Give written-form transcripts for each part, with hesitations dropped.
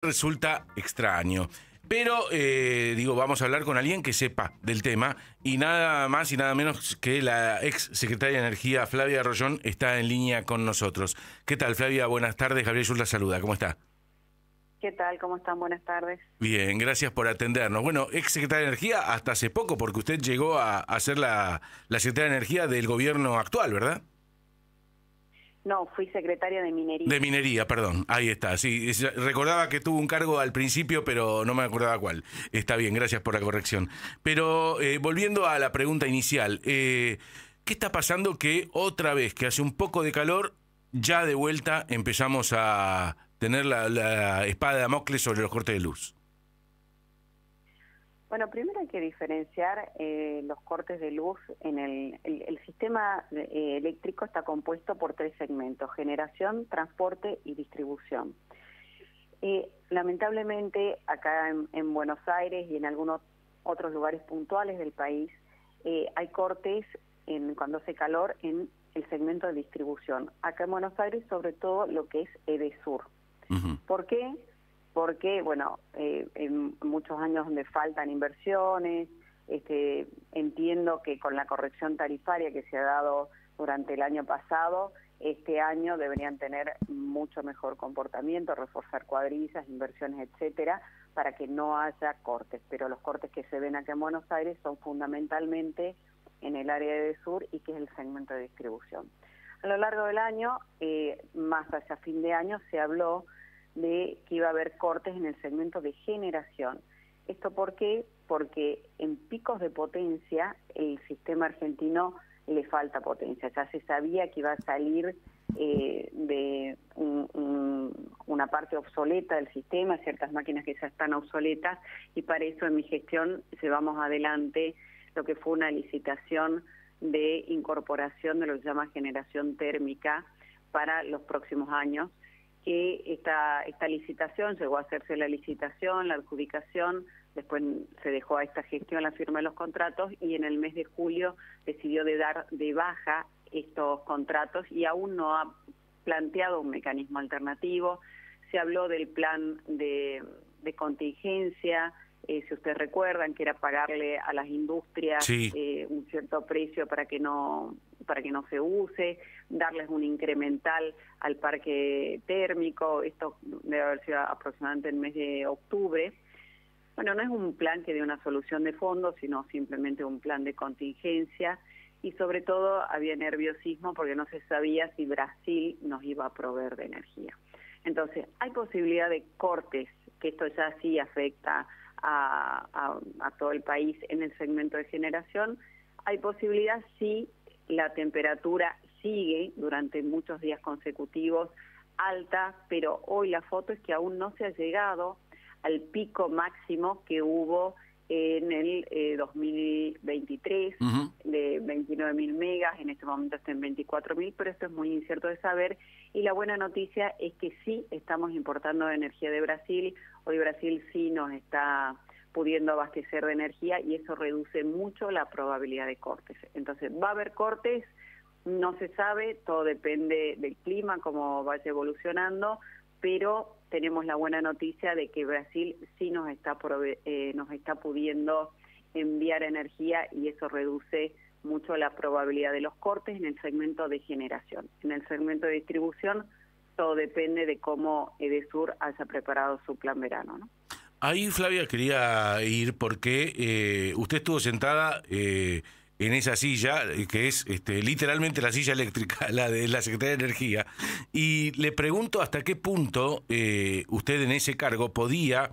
Resulta extraño. Pero, digo, vamos a hablar con alguien que sepa del tema y nada más y nada menos que la ex secretaria de Energía, Flavia Rollón, está en línea con nosotros. ¿Qué tal, Flavia? Buenas tardes. Gabriel Schulz la saluda. ¿Cómo está? ¿Qué tal? ¿Cómo están? Buenas tardes. Bien, gracias por atendernos. Bueno, ex secretaria de Energía hasta hace poco, porque usted llegó a ser la secretaria de Energía del gobierno actual, ¿verdad? No, fui secretaria de Minería. De minería, perdón. Ahí está. Sí, recordaba que tuvo un cargo al principio, pero no me acordaba cuál. Está bien, gracias por la corrección. Pero volviendo a la pregunta inicial, ¿qué está pasando que otra vez que hace un poco de calor, ya de vuelta empezamos a tener la espada de Damocles sobre los cortes de luz? Bueno, primero hay que diferenciar los cortes de luz. En el sistema eléctrico está compuesto por tres segmentos: generación, transporte y distribución. Lamentablemente, acá en Buenos Aires y en algunos otros lugares puntuales del país, hay cortes cuando hace calor en el segmento de distribución. Acá en Buenos Aires, sobre todo, lo que es Edesur. ¿Por qué? Porque, bueno, en muchos años donde faltan inversiones, entiendo que con la corrección tarifaria que se ha dado durante el año pasado, este año deberían tener mucho mejor comportamiento, reforzar cuadrillas, inversiones, etcétera, para que no haya cortes. Pero los cortes que se ven acá en Buenos Aires son fundamentalmente en el área de sur y que es el segmento de distribución. A lo largo del año, más hacia fin de año, se habló de que iba a haber cortes en el segmento de generación. ¿Esto por qué? Porque en picos de potencia el sistema argentino le falta potencia. Ya se sabía que iba a salir de una parte obsoleta del sistema, ciertas máquinas que ya están obsoletas, y para eso en mi gestión llevamos adelante lo que fue una licitación de incorporación de lo que se llama generación térmica para los próximos años, que esta licitación, llegó a hacerse la licitación, la adjudicación, después se dejó a esta gestión la firma de los contratos y en el mes de julio decidió de dar de baja estos contratos y aún no ha planteado un mecanismo alternativo. Se habló del plan de contingencia, si ustedes recuerdan, que era pagarle a las industrias un cierto precio para que no se use, darles un incremental al parque térmico. Esto debe haber sido aproximadamente en el mes de octubre. Bueno, no es un plan que dé una solución de fondo, sino simplemente un plan de contingencia, y sobre todo había nerviosismo porque no se sabía si Brasil nos iba a proveer de energía. Entonces, hay posibilidad de cortes, que esto ya sí afecta a todo el país en el segmento de generación. Hay posibilidad si la temperatura sigue durante muchos días consecutivos alta, pero hoy la foto es que aún no se ha llegado al pico máximo que hubo en el 2023, de 29.000 megas, en este momento está en 24.000, pero esto es muy incierto de saber. Y la buena noticia es que sí estamos importando energía de Brasil. Hoy Brasil sí nos está pudiendo abastecer de energía y eso reduce mucho la probabilidad de cortes. Entonces, ¿va a haber cortes? No se sabe, todo depende del clima, cómo vaya evolucionando, pero tenemos la buena noticia de que Brasil sí nos está pudiendo enviar energía y eso reduce mucho la probabilidad de los cortes en el segmento de generación. En el segmento de distribución, todo depende de cómo Edesur haya preparado su plan verano, ¿no? Ahí, Flavia, quería ir porque usted estuvo sentada en esa silla, que es literalmente la silla eléctrica, la de la Secretaría de Energía, y le pregunto hasta qué punto usted en ese cargo podía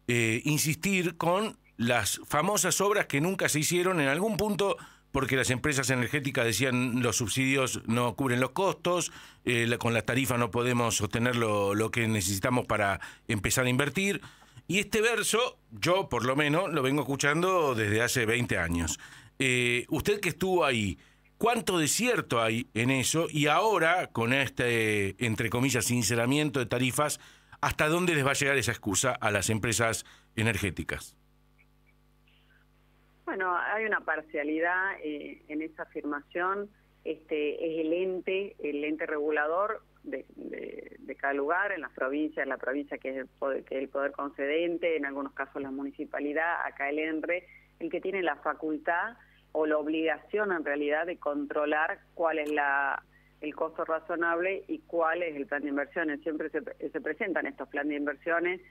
insistir con las famosas obras que nunca se hicieron en algún punto, porque las empresas energéticas decían los subsidios no cubren los costos, con la tarifa no podemos obtener lo que necesitamos para empezar a invertir. Y este verso, yo por lo menos, lo vengo escuchando desde hace 20 años. Usted que estuvo ahí, ¿cuánto de cierto hay en eso? Y ahora, con este, entre comillas, sinceramiento de tarifas, ¿hasta dónde les va a llegar esa excusa a las empresas energéticas? Bueno, hay una parcialidad en esa afirmación. es el ente regulador de cada lugar, en las provincias, la provincia que es el poder concedente, en algunos casos la municipalidad, acá el ENRE, el que tiene la facultad o la obligación en realidad de controlar cuál es el costo razonable y cuál es el plan de inversiones. Siempre se presentan estos planes de inversiones,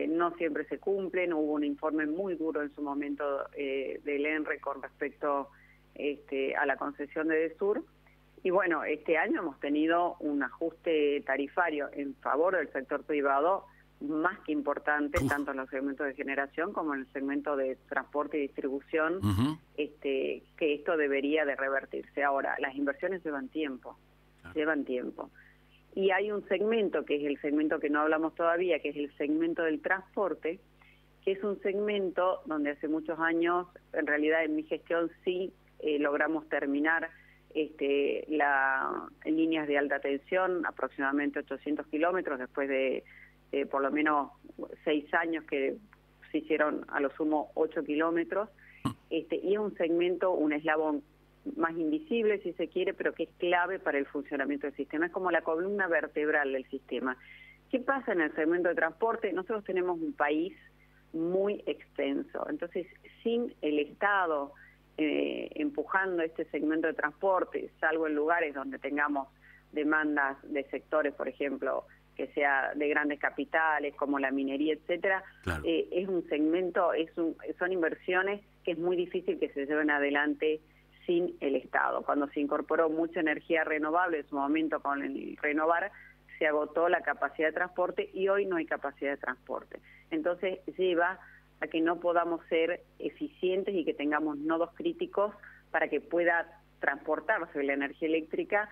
no siempre se cumplen. Hubo un informe muy duro en su momento del ENRE con respecto a la concesión de DESUR. Y bueno, este año hemos tenido un ajuste tarifario en favor del sector privado más que importante, tanto en los segmentos de generación como en el segmento de transporte y distribución, que esto debería de revertirse. Ahora, las inversiones llevan tiempo. Y hay un segmento, que es el segmento que no hablamos todavía, que es el segmento del transporte, que es un segmento donde hace muchos años, en realidad en mi gestión sí logramos terminar líneas de alta tensión, aproximadamente 800 kilómetros, después de por lo menos 6 años que se hicieron a lo sumo 8 kilómetros, y es un segmento, un eslabón más invisible si se quiere, pero que es clave para el funcionamiento del sistema, es como la columna vertebral del sistema. ¿Qué pasa en el segmento de transporte? Nosotros tenemos un país muy extenso, entonces sin el Estado empujando este segmento de transporte, salvo en lugares donde tengamos demandas de sectores, por ejemplo, que sea de grandes capitales como la minería, etcétera, claro. Es un segmento, son inversiones que es muy difícil que se lleven adelante sin el Estado. Cuando se incorporó mucha energía renovable, en su momento con el Renovar, se agotó la capacidad de transporte y hoy no hay capacidad de transporte. Entonces lleva a que no podamos ser eficientes y que tengamos nodos críticos para que pueda transportarse la energía eléctrica,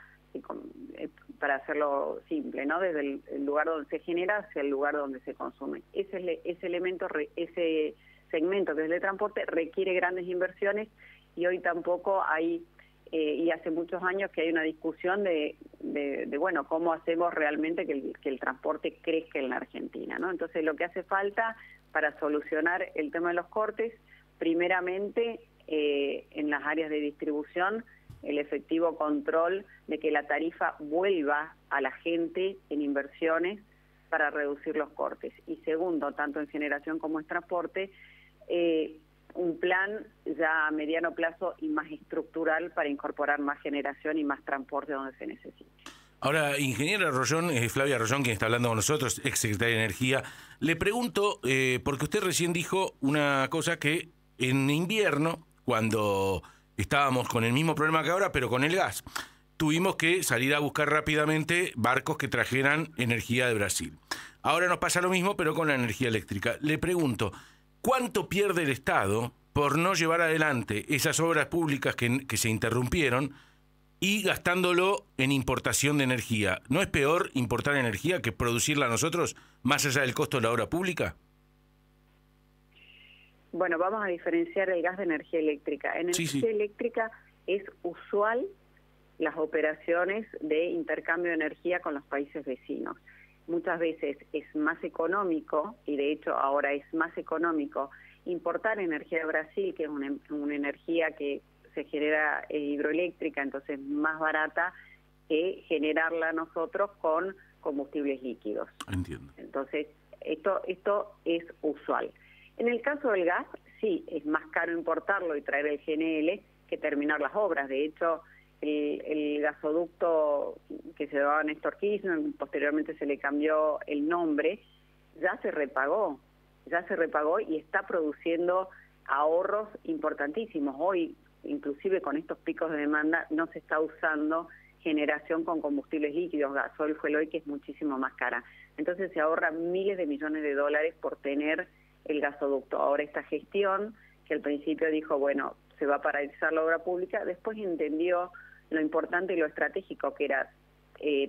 para hacerlo simple, ¿no? Desde el lugar donde se genera hacia el lugar donde se consume. Ese segmento que es el de transporte requiere grandes inversiones y hoy tampoco hay, y hace muchos años que hay una discusión de bueno, cómo hacemos realmente que el transporte crezca en la Argentina, ¿no? Entonces lo que hace falta para solucionar el tema de los cortes, primeramente en las áreas de distribución, el efectivo control de que la tarifa vuelva a la gente en inversiones para reducir los cortes. Y segundo, tanto en generación como en transporte, un plan ya a mediano plazo y más estructural para incorporar más generación y más transporte donde se necesite. Ahora, ingeniera Rollón, Flavia Rollón, quien está hablando con nosotros, ex secretaria de Energía, le pregunto, porque usted recién dijo una cosa que en invierno, cuando estábamos con el mismo problema que ahora, pero con el gas, tuvimos que salir a buscar rápidamente barcos que trajeran energía de Brasil. Ahora nos pasa lo mismo, pero con la energía eléctrica. Le pregunto, ¿cuánto pierde el Estado por no llevar adelante esas obras públicas que se interrumpieron y gastándolo en importación de energía? ¿No es peor importar energía que producirla nosotros, más allá del costo de la obra pública? Bueno, vamos a diferenciar el gas de energía eléctrica. En energía eléctrica es usual las operaciones de intercambio de energía con los países vecinos. Muchas veces es más económico, y de hecho ahora es más económico, importar energía de Brasil, que es una energía que se genera hidroeléctrica, entonces más barata, que generarla nosotros con combustibles líquidos. Entiendo. Entonces, esto es usual. En el caso del gas, sí, es más caro importarlo y traer el GNL que terminar las obras. De hecho, el gasoducto que se llamaba Néstor Kirchner, posteriormente se le cambió el nombre, ya se repagó y está produciendo ahorros importantísimos. Hoy, inclusive con estos picos de demanda, no se está usando generación con combustibles líquidos, gasoil, fuel oil, que es muchísimo más cara. Entonces se ahorra miles de millones de dólares por tener el gasoducto. Ahora esta gestión, que al principio dijo, bueno, se va a paralizar la obra pública, después entendió lo importante y lo estratégico que era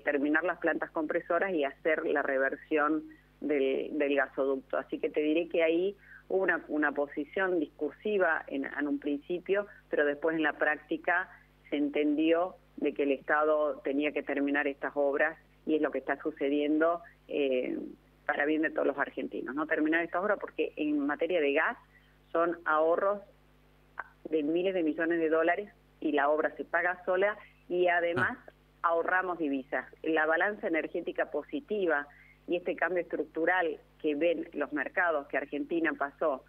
terminar las plantas compresoras y hacer la reversión del gasoducto. Así que te diré que ahí hubo una posición discursiva en un principio, pero después en la práctica se entendió de que el Estado tenía que terminar estas obras y es lo que está sucediendo para bien de todos los argentinos, ¿no? Terminar estas obras porque en materia de gas son ahorros de miles de millones de dólares y la obra se paga sola, y además ahorramos divisas. La balanza energética positiva y este cambio estructural que ven los mercados, que Argentina pasó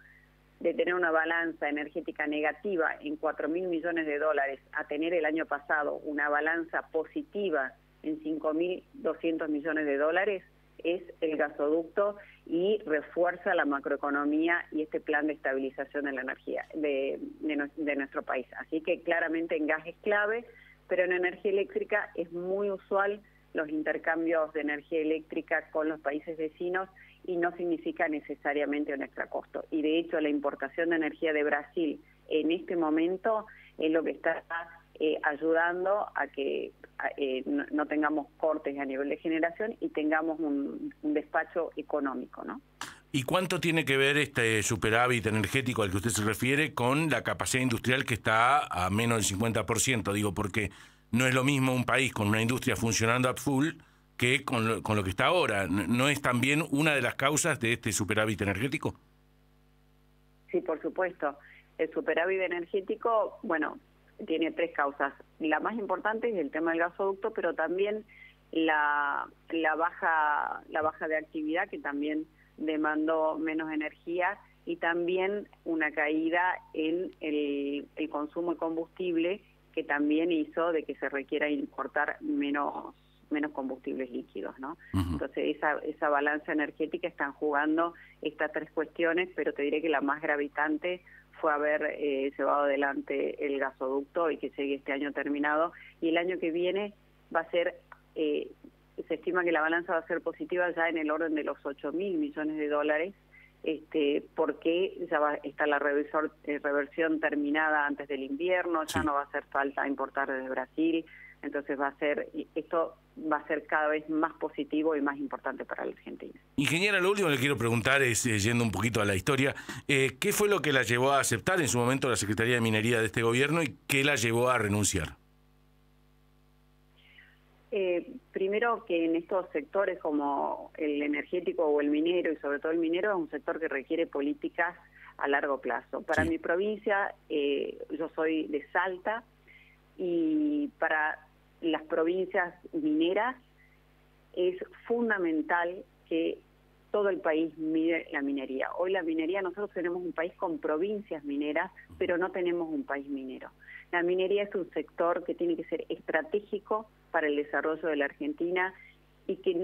de tener una balanza energética negativa en 4.000 millones de dólares a tener el año pasado una balanza positiva en 5.200 millones de dólares, es el gasoducto y refuerza la macroeconomía y este plan de estabilización de la energía de nuestro país. Así que claramente en gas es clave, pero en energía eléctrica es muy usual los intercambios de energía eléctrica con los países vecinos y no significa necesariamente un extra costo. Y de hecho la importación de energía de Brasil en este momento es lo que está ayudando a que no tengamos cortes a nivel de generación y tengamos un despacho económico, ¿no? ¿Y cuánto tiene que ver este superávit energético al que usted se refiere con la capacidad industrial que está a menos del 50%? Digo, porque no es lo mismo un país con una industria funcionando a full que con lo que está ahora. ¿No es también una de las causas de este superávit energético? Sí, por supuesto. El superávit energético, bueno, tiene tres causas. La más importante es el tema del gasoducto, pero también la baja de actividad, que también demandó menos energía, y también una caída en el consumo de combustible, que también hizo de que se requiera importar menos combustibles líquidos, ¿no? Entonces esa balanza energética están jugando estas tres cuestiones, pero te diré que la más gravitante fue haber llevado adelante el gasoducto y que llegue este año terminado, y el año que viene va a ser, se estima que la balanza va a ser positiva ya en el orden de los 8.000 millones de dólares, porque ya está la reversión terminada antes del invierno, ya no va a hacer falta importar desde Brasil, entonces esto va a ser cada vez más positivo y más importante para la Argentina. Ingeniera, lo último que le quiero preguntar es, yendo un poquito a la historia, ¿qué fue lo que la llevó a aceptar en su momento la Secretaría de Minería de este gobierno y qué la llevó a renunciar? Primero, que en estos sectores como el energético o el minero, y sobre todo el minero, es un sector que requiere políticas a largo plazo. Para mi provincia, yo soy de Salta, y para las provincias mineras es fundamental que todo el país mire la minería. Hoy la minería, nosotros tenemos un país con provincias mineras, pero no tenemos un país minero. La minería es un sector que tiene que ser estratégico para el desarrollo de la Argentina y que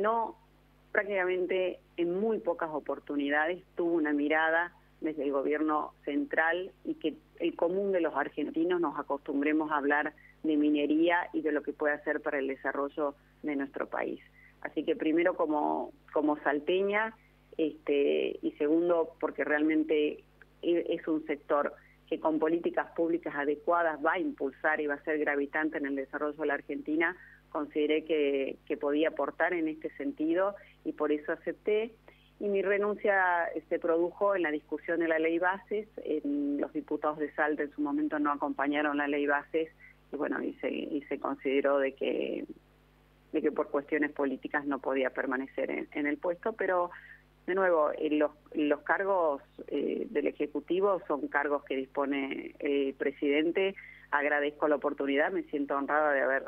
prácticamente en muy pocas oportunidades tuvo una mirada desde el gobierno central, y que el común de los argentinos nos acostumbremos a hablar de minería y de lo que puede hacer para el desarrollo de nuestro país. Así que primero como salteña, y segundo porque realmente es un sector que con políticas públicas adecuadas va a impulsar y va a ser gravitante en el desarrollo de la Argentina, consideré que podía aportar en este sentido y por eso acepté. Y mi renuncia se produjo en la discusión de la ley bases. Los diputados de Salta en su momento no acompañaron la ley bases, y bueno, y se consideró de que por cuestiones políticas no podía permanecer en el puesto, pero de nuevo, los cargos del Ejecutivo son cargos que dispone el presidente. Agradezco la oportunidad, me siento honrada de haber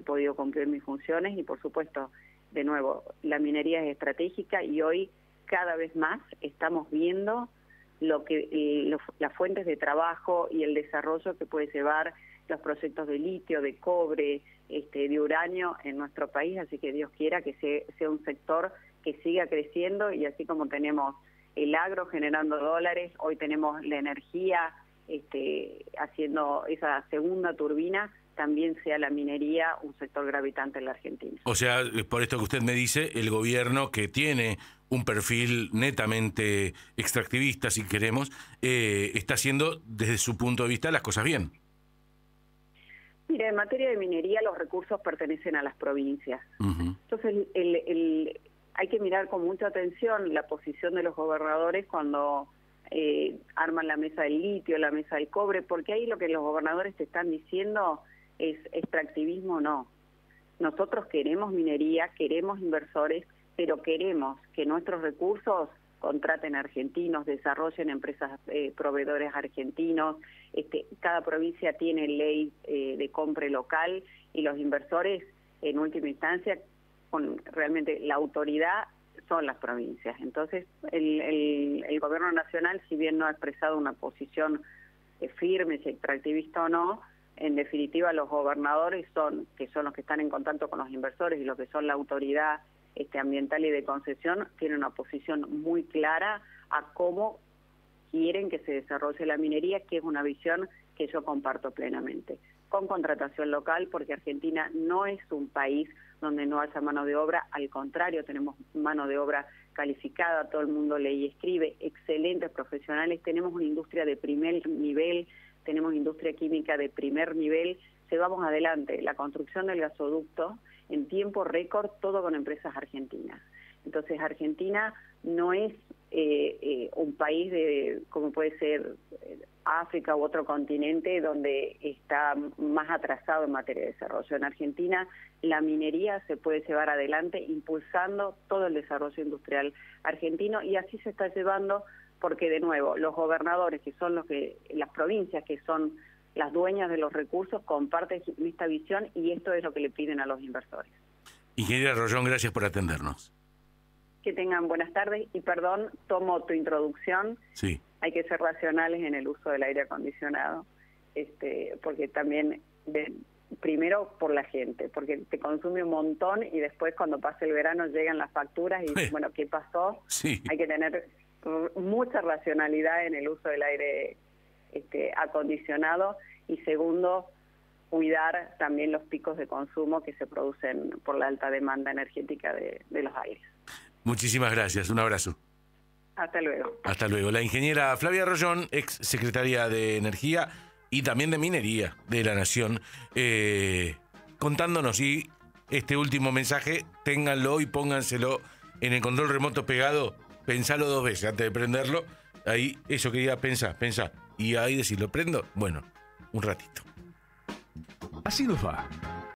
podido cumplir mis funciones, y por supuesto, de nuevo, la minería es estratégica, y hoy cada vez más estamos viendo las fuentes de trabajo y el desarrollo que puede llevar los proyectos de litio, de cobre, de uranio en nuestro país, así que Dios quiera que sea un sector que siga creciendo, y así como tenemos el agro generando dólares, hoy tenemos la energía haciendo esa segunda turbina, también sea la minería un sector gravitante en la Argentina. O sea, por esto que usted me dice, el gobierno, que tiene un perfil netamente extractivista, si queremos, está haciendo desde su punto de vista las cosas bien. Mire, en materia de minería los recursos pertenecen a las provincias. Entonces hay que mirar con mucha atención la posición de los gobernadores cuando arman la mesa del litio, la mesa del cobre, porque ahí lo que los gobernadores te están diciendo es extractivismo. No. Nosotros queremos minería, queremos inversores, pero queremos que nuestros recursos contraten argentinos, desarrollen empresas, proveedores argentinos. Cada provincia tiene ley de compra local y los inversores, en última instancia, realmente la autoridad son las provincias. Entonces, el gobierno nacional, si bien no ha expresado una posición firme, si extractivista o no, en definitiva los gobernadores que son los que están en contacto con los inversores y los que son la autoridad ambiental y de concesión, tienen una posición muy clara a cómo quieren que se desarrolle la minería, que es una visión que yo comparto plenamente. Con contratación local, porque Argentina no es un país donde no haya mano de obra, al contrario, tenemos mano de obra calificada, todo el mundo lee y escribe, excelentes profesionales, tenemos una industria de primer nivel, tenemos industria química de primer nivel, llevamos adelante la construcción del gasoducto en tiempo récord, todo con empresas argentinas. Entonces, Argentina no es un país como puede ser África u otro continente donde está más atrasado en materia de desarrollo. En Argentina la minería se puede llevar adelante impulsando todo el desarrollo industrial argentino, y así se está llevando porque, de nuevo, los gobernadores, que son las provincias que son las dueñas de los recursos, comparten esta visión, y esto es lo que le piden a los inversores. Ingeniera Rollón, gracias por atendernos. Que tengan buenas tardes, y perdón, tomo tu introducción. Sí. Hay que ser racionales en el uso del aire acondicionado, porque también, primero por la gente, porque te consume un montón y después cuando pasa el verano llegan las facturas y bueno, ¿qué pasó? Sí. Hay que tener mucha racionalidad en el uso del aire acondicionado, y segundo, cuidar también los picos de consumo que se producen por la alta demanda energética de los aires. Muchísimas gracias, un abrazo. Hasta luego. Hasta luego. La ingeniera Flavia Rollón, ex secretaria de Energía y también de Minería de la Nación, contándonos, y este último mensaje, ténganlo y pónganselo en el control remoto pegado, pensalo 2 veces antes de prenderlo, ahí eso que diga pensá, y ahí decirlo, ¿prendo? Bueno, un ratito. Así nos va.